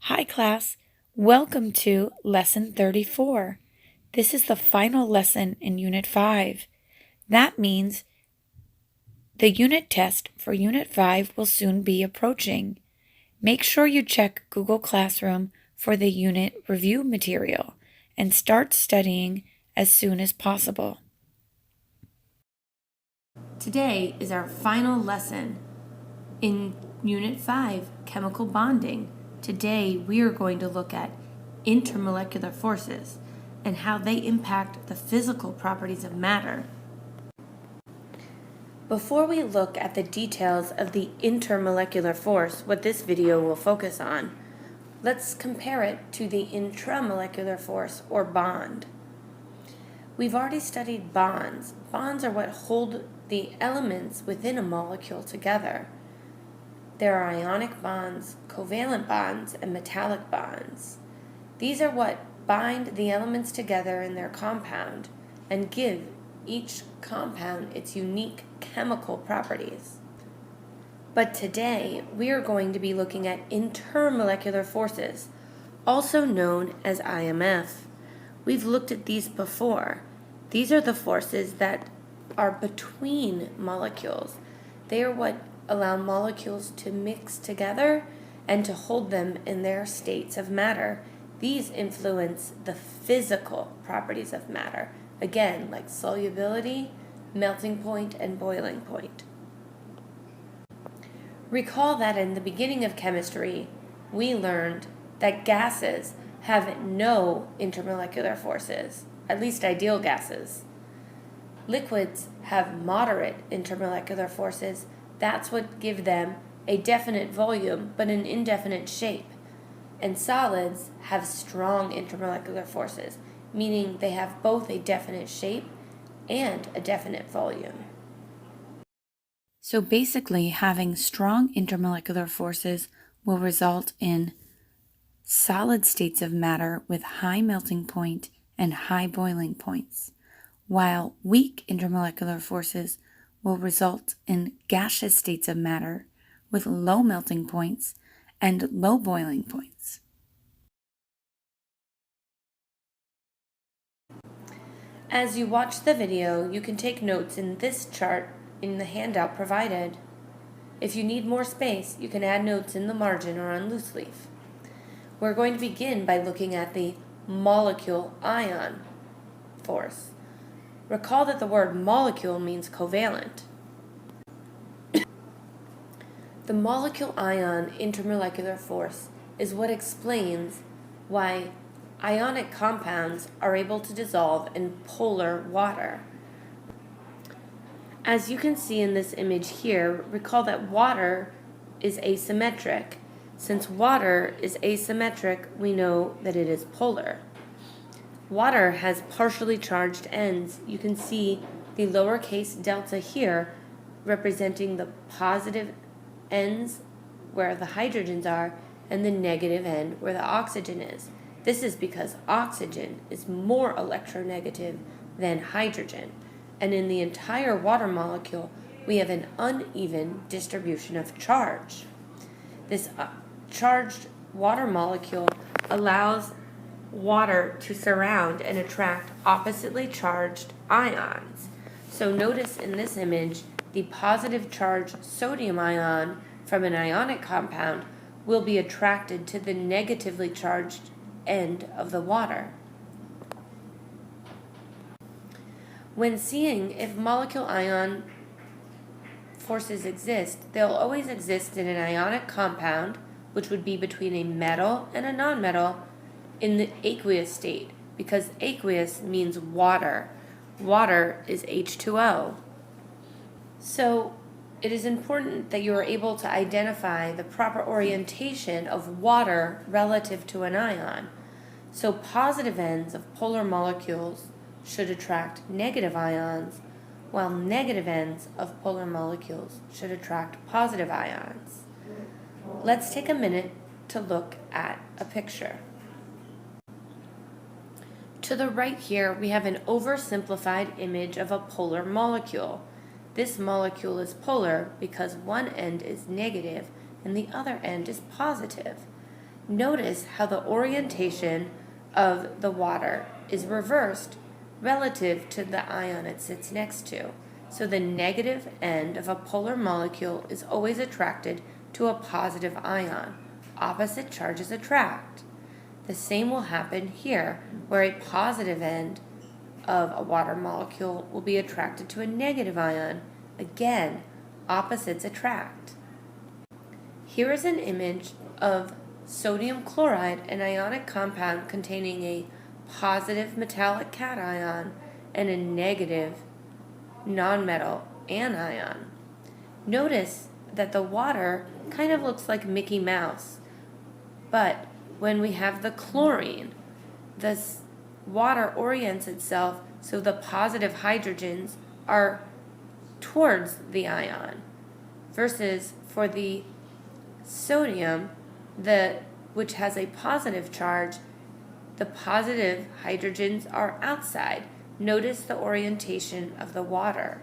Hi class, welcome to Lesson 34. This is the final lesson in Unit 5. That means the unit test for Unit 5 will soon be approaching. Make sure you check Google Classroom for the unit review material and start studying as soon as possible. Today is our final lesson in Unit 5, Chemical Bonding. Today we are going to look at intermolecular forces and how they impact the physical properties of matter. Before we look at the details of the intermolecular force, what this video will focus on, let's compare it to the intramolecular force or bond. We've already studied bonds. Bonds are what hold the elements within a molecule together. There are ionic bonds, covalent bonds, and metallic bonds. These are what bind the elements together in their compound and give each compound its unique chemical properties. But today, we are going to be looking at intermolecular forces, also known as IMF. We've looked at these before. These are the forces that are between molecules. They are what allow molecules to mix together and to hold them in their states of matter. These influence the physical properties of matter, again, like solubility, melting point, and boiling point. Recall that in the beginning of chemistry, we learned that gases have no intermolecular forces, at least ideal gases. Liquids have moderate intermolecular forces. That's what gives them a definite volume but an indefinite shape. And solids have strong intermolecular forces, meaning they have both a definite shape and a definite volume. So basically, having strong intermolecular forces will result in solid states of matter with high melting point and high boiling points, while weak intermolecular forces will result in gaseous states of matter with low melting points and low boiling points. As you watch the video, you can take notes in this chart in the handout provided. If you need more space, you can add notes in the margin or on loose leaf. We're going to begin by looking at the molecule-ion force. Recall that the word molecule means covalent. The molecule-ion intermolecular force is what explains why ionic compounds are able to dissolve in polar water. As you can see in this image here, recall that water is asymmetric. Since water is asymmetric, we know that it is polar. Water has partially charged ends. You can see the lowercase delta here representing the positive ends where the hydrogens are and the negative end where the oxygen is. This is because oxygen is more electronegative than hydrogen, and in the entire water molecule we have an uneven distribution of charge. This charged water molecule allows water to surround and attract oppositely charged ions. So notice in this image, the positive charged sodium ion from an ionic compound will be attracted to the negatively charged end of the water. When seeing if molecule-ion forces exist, they'll always exist in an ionic compound, which would be between a metal and a nonmetal, in the aqueous state, because aqueous means water. Water is H2O. So it is important that you are able to identify the proper orientation of water relative to an ion. So positive ends of polar molecules should attract negative ions, while negative ends of polar molecules should attract positive ions. Let's take a minute to look at a picture. To the right here, we have an oversimplified image of a polar molecule. This molecule is polar because one end is negative and the other end is positive. Notice how the orientation of the water is reversed relative to the ion it sits next to. So the negative end of a polar molecule is always attracted to a positive ion. Opposite charges attract. The same will happen here, where a positive end of a water molecule will be attracted to a negative ion. Again, opposites attract. Here is an image of sodium chloride, an ionic compound containing a positive metallic cation and a negative nonmetal anion. Notice that the water kind of looks like Mickey Mouse, but when we have the chlorine, the water orients itself so the positive hydrogens are towards the ion, versus for the sodium, which has a positive charge, the positive hydrogens are outside. Notice the orientation of the water.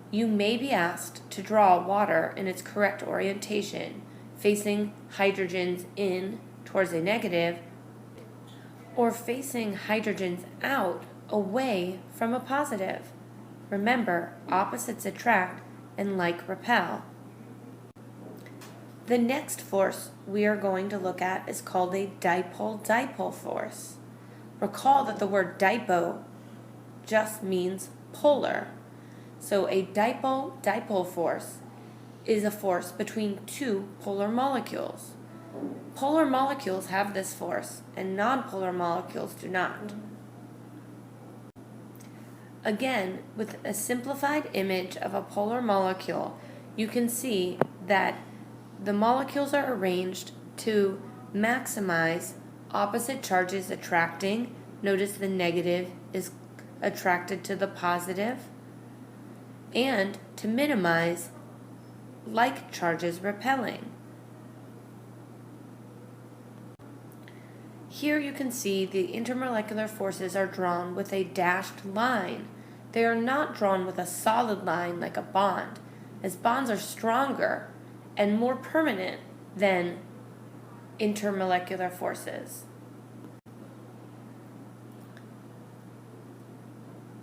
You may be asked to draw water in its correct orientation, facing hydrogens in towards a negative, or facing hydrogens out away from a positive. Remember, opposites attract and like repel. The next force we are going to look at is called a dipole-dipole force. Recall that the word dipo just means polar. So a dipole-dipole force is a force between two polar molecules. Polar molecules have this force, and nonpolar molecules do not. Again, with a simplified image of a polar molecule, you can see that the molecules are arranged to maximize opposite charges attracting. Notice the negative is attracted to the positive, and to minimize like charges repelling. Here you can see the intermolecular forces are drawn with a dashed line. They are not drawn with a solid line like a bond, as bonds are stronger and more permanent than intermolecular forces.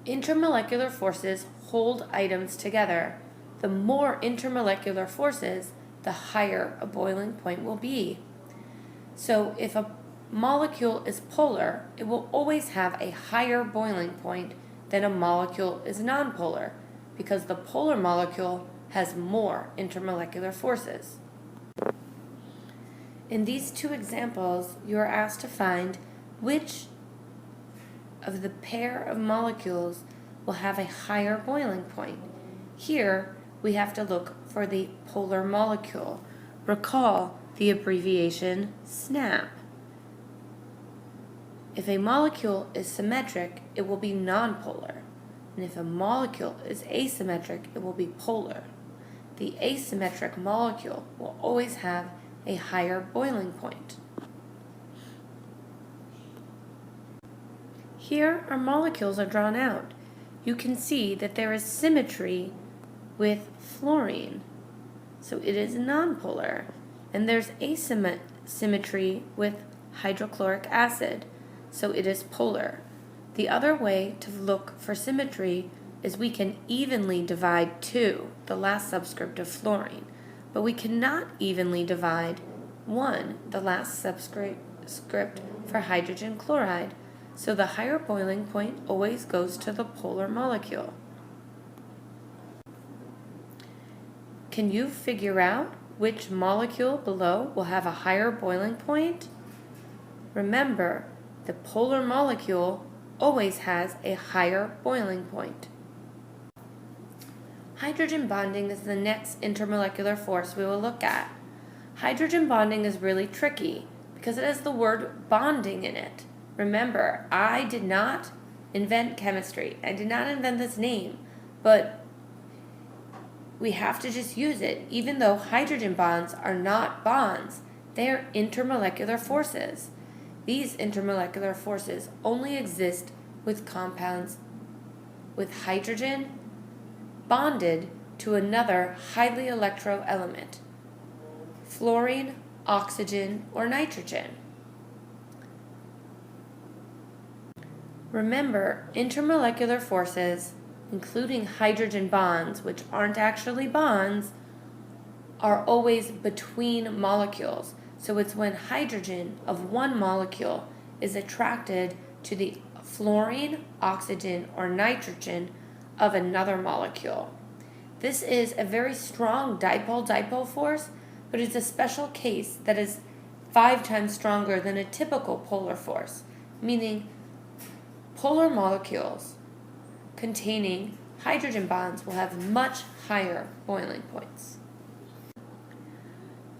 Intermolecular forces hold items together. The more intermolecular forces, the higher a boiling point will be. So if a molecule is polar, it will always have a higher boiling point than a molecule is nonpolar, because the polar molecule has more intermolecular forces. In these two examples, you are asked to find which of the pair of molecules will have a higher boiling point. Here, we have to look for the polar molecule. Recall the abbreviation SNAP. If a molecule is symmetric, it will be nonpolar, and if a molecule is asymmetric, it will be polar. The asymmetric molecule will always have a higher boiling point. Here, our molecules are drawn out. You can see that there is symmetry with fluorine, so it is nonpolar, and there's asymmetry with hydrochloric acid, so it is polar. The other way to look for symmetry is we can evenly divide 2, the last subscript of fluorine, but we cannot evenly divide 1, the last subscript for hydrogen chloride, so the higher boiling point always goes to the polar molecule. Can you figure out which molecule below will have a higher boiling point? Remember, the polar molecule always has a higher boiling point. Hydrogen bonding is the next intermolecular force we will look at. Hydrogen bonding is really tricky because it has the word bonding in it. Remember, I did not invent chemistry. I did not invent this name, but we have to just use it. Even though hydrogen bonds are not bonds, they are intermolecular forces. These intermolecular forces only exist with compounds with hydrogen bonded to another highly electro element. Fluorine, oxygen, or nitrogen. Remember, intermolecular forces, including hydrogen bonds, which aren't actually bonds, are always between molecules. So it's when hydrogen of one molecule is attracted to the fluorine, oxygen, or nitrogen of another molecule. This is a very strong dipole-dipole force, but it's a special case that is 5 times stronger than a typical polar force, meaning polar molecules containing hydrogen bonds will have much higher boiling points.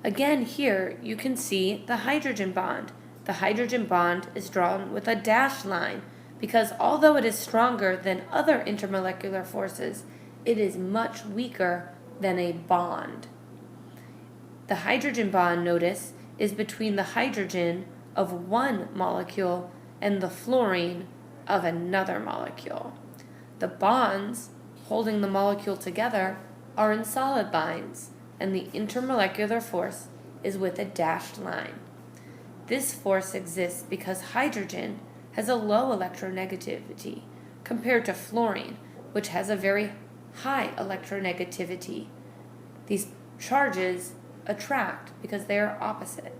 Again, here you can see the hydrogen bond. The hydrogen bond is drawn with a dashed line because although it is stronger than other intermolecular forces, it is much weaker than a bond. The hydrogen bond, notice, is between the hydrogen of one molecule and the fluorine of another molecule. The bonds holding the molecule together are in solid lines, and the intermolecular force is with a dashed line. This force exists because hydrogen has a low electronegativity compared to fluorine, which has a very high electronegativity. These charges attract because they are opposite.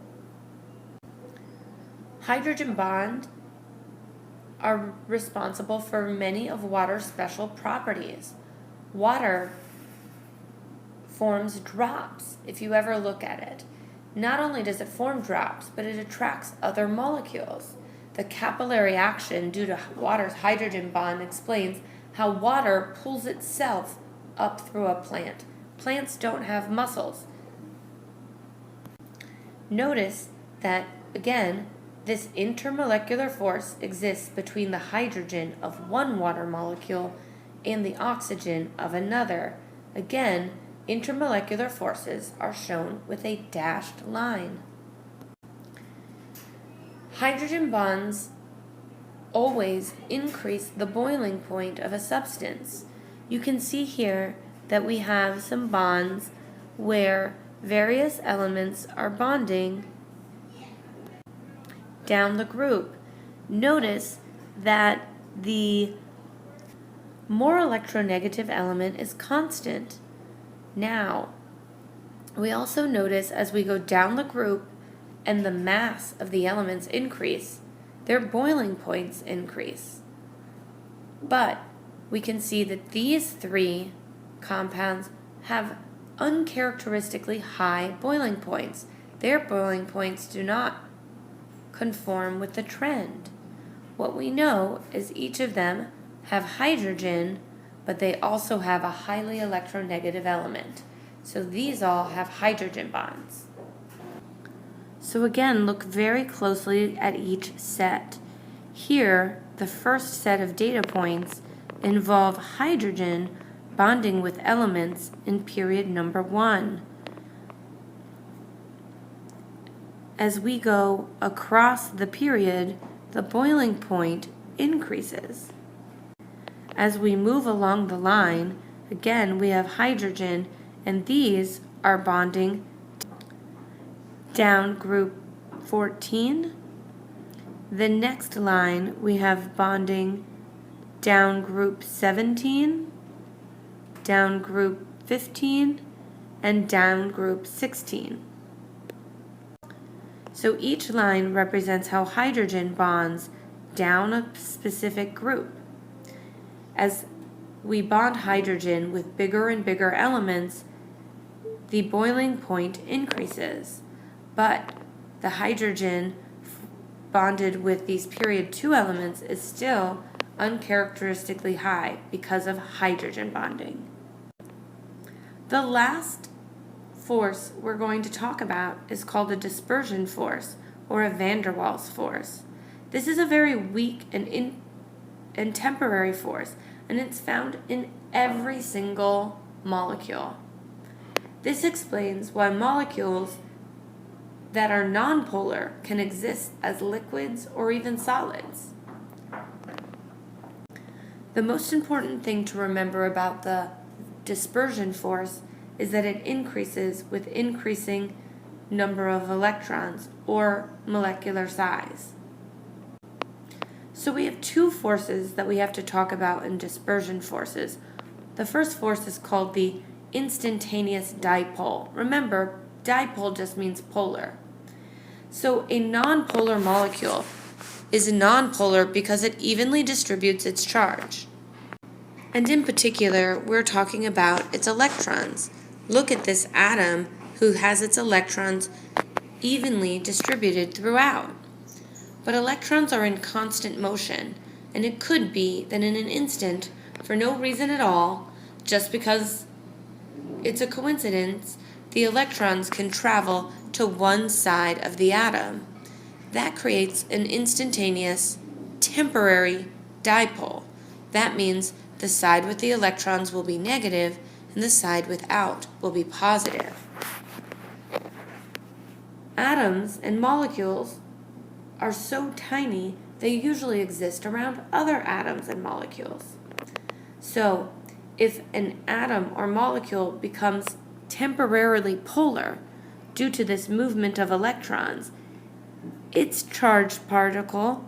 Hydrogen bonds are responsible for many of water's special properties. Water forms drops if you ever look at it. Not only does it form drops, but it attracts other molecules. The capillary action due to water's hydrogen bond explains how water pulls itself up through a plant. Plants don't have muscles. Notice that, again, this intermolecular force exists between the hydrogen of one water molecule and the oxygen of another. Again, intermolecular forces are shown with a dashed line. Hydrogen bonds always increase the boiling point of a substance. You can see here that we have some bonds where various elements are bonding down the group. Notice that the more electronegative element is constant. Now, we also notice as we go down the group and the mass of the elements increase, their boiling points increase. But we can see that these 3 compounds have uncharacteristically high boiling points. Their boiling points do not conform with the trend. What we know is each of them have hydrogen, but they also have a highly electronegative element. So these all have hydrogen bonds. So again, look very closely at each set. Here, the first set of data points involve hydrogen bonding with elements in period number 1. As we go across the period, the boiling point increases. As we move along the line, again we have hydrogen, and these are bonding down group 14. The next line we have bonding down group 17, down group 15, and down group 16. So each line represents how hydrogen bonds down a specific group. As we bond hydrogen with bigger and bigger elements, the boiling point increases. But the hydrogen bonded with these period 2 elements is still uncharacteristically high because of hydrogen bonding. The last force we're going to talk about is called a dispersion force, or a vanderwall force. This is a very weak and temporary force, and it's found in every single molecule. This explains why molecules that are nonpolar can exist as liquids or even solids. The most important thing to remember about the dispersion force is that it increases with increasing number of electrons, or molecular size. So we have two forces that we have to talk about in dispersion forces. The first force is called the instantaneous dipole. Remember, dipole just means polar. So a nonpolar molecule is nonpolar because it evenly distributes its charge. And in particular, we're talking about its electrons. Look at this atom who has its electrons evenly distributed throughout. But electrons are in constant motion, and it could be that in an instant, for no reason at all, just because it's a coincidence, the electrons can travel to one side of the atom. That creates an instantaneous, temporary dipole. That means the side with the electrons will be negative, and the side without will be positive. Atoms and molecules are so tiny they usually exist around other atoms and molecules. So, if an atom or molecule becomes temporarily polar due to this movement of electrons, its charged particle,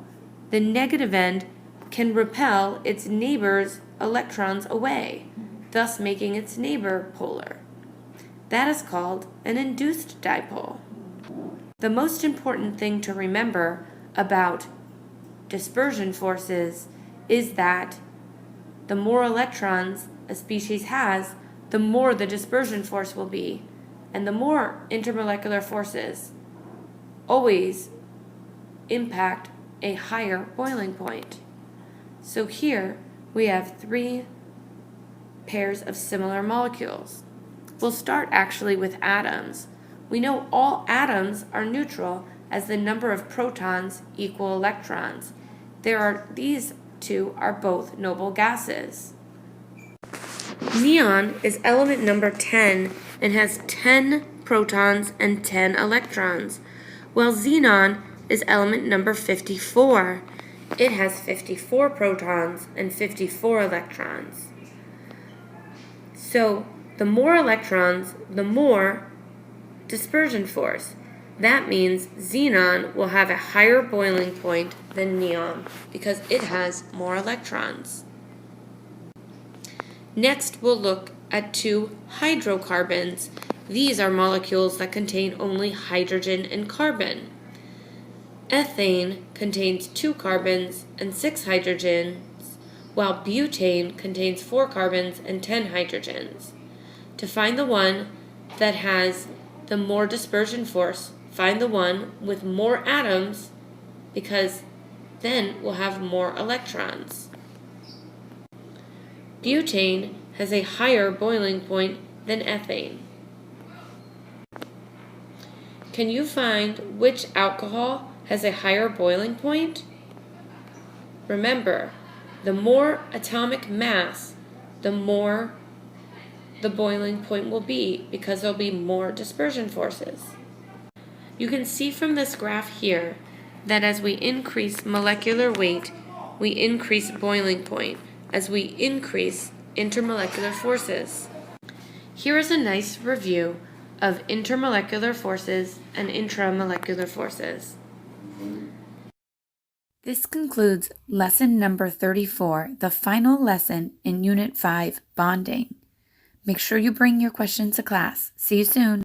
the negative end, can repel its neighbor's electrons away, thus making its neighbor polar. That is called an induced dipole. The most important thing to remember about dispersion forces is that the more electrons a species has, the more the dispersion force will be, and the more intermolecular forces always impact a higher boiling point. So here we have three pairs of similar molecules. We'll start actually with atoms. We know all atoms are neutral as the number of protons equal electrons. These two are both noble gases. Neon is element number 10 and has 10 protons and 10 electrons, while xenon is element number 54. It has 54 protons and 54 electrons. So the more electrons, the more dispersion force. That means xenon will have a higher boiling point than neon because it has more electrons. Next, we'll look at two hydrocarbons. These are molecules that contain only hydrogen and carbon. Ethane contains 2 carbons and 6 hydrogens, while butane contains 4 carbons and 10 hydrogens. To find the one that has the more dispersion force, find the one with more atoms, because then we'll have more electrons. Butane has a higher boiling point than ethane. Can you find which alcohol has a higher boiling point? Remember, the more atomic mass, the more the boiling point will be because there'll be more dispersion forces. You can see from this graph here that as we increase molecular weight, we increase boiling point as we increase intermolecular forces. Here is a nice review of intermolecular forces and intramolecular forces. This concludes lesson number 34, the final lesson in Unit 5, Bonding. Make sure you bring your questions to class. See you soon.